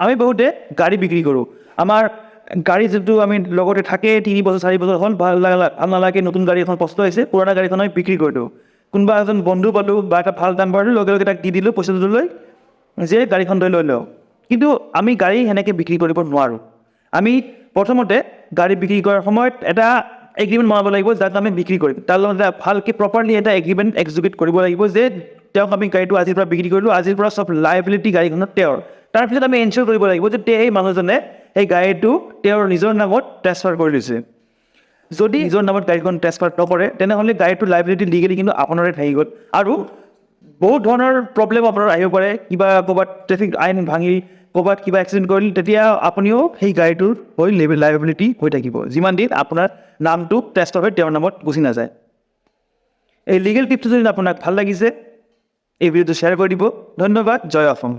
আমি বহুতে গাড়ী বিক্ৰী কৰোঁ। আমাৰ গাড়ী যিটো আমি লগতে থাকে 3 বছৰ 4 বছৰ হ'ল, ভাল নালাগে, নতুন গাড়ী এখন পচন্দ হৈছে, পুৰণা গাড়ীখন আমি বিক্ৰী কৰি দিওঁ। কোনোবা এজন বন্ধু পালোঁ বা এটা ভাল দাম পালোঁ, লগে লগে তাক দি দিলোঁ পইচাটো লৈ যে গাড়ীখন লৈ লওঁ। কিন্তু আমি গাড়ী সেনেকৈ বিক্ৰী কৰিব নোৱাৰোঁ। আমি প্ৰথমতে গাড়ী বিক্ৰী কৰাৰ সময়ত এটা এগ্ৰিমেণ্ট বনাব লাগিব, যাক আমি বিক্ৰী কৰিম। তাৰ লগত ভালকৈ প্ৰপাৰলি এটা এগ্ৰিমেণ্ট এক্সিকিউট কৰিব লাগিব যে তেওঁক আমি গাড়ীটো আজিৰ পৰা বিক্ৰী কৰিলোঁ, আজিৰ পৰা চব লাইবিলিটি গাড়ীখনত তেওঁৰ। তাৰপিছত আমি এনচিয়ৰ কৰিব লাগিব যে সেই মানুহজনে সেই গাড়ীটো তেওঁৰ নিজৰ নামত ট্ৰেন্সফাৰ কৰি লৈছে। যদি নিজৰ নামত গাড়ীখন ট্ৰেন্সফাৰ নকৰে, তেনেহ'লে গাড়ীটোৰ লাইবিলিটি লিগেলি কিন্তু আপোনাৰে থাকি গ'ল। আৰু বহুত ধৰণৰ প্ৰব্লেম আপোনাৰ আহিব পাৰে, কিবা ক'ৰবাত ট্ৰেফিক আইন ভাঙি ক'ৰবাত কিবা এক্সিডেণ্ট কৰিলে, তেতিয়া আপুনিও সেই গাড়ীটোৰ হৈ লাইবিলিটি হৈ থাকিব, যিমান দিন আপোনাৰ নামটো ট্ৰেন্সফাৰ হৈ তেওঁৰ নামত গুচি নাযায়। এই লিগেল টিপছটো যদি আপোনাক ভাল লাগিছে, এই ভিডিঅ'টো শ্বেয়াৰ কৰি দিব। ধন্যবাদ। জয় অসম।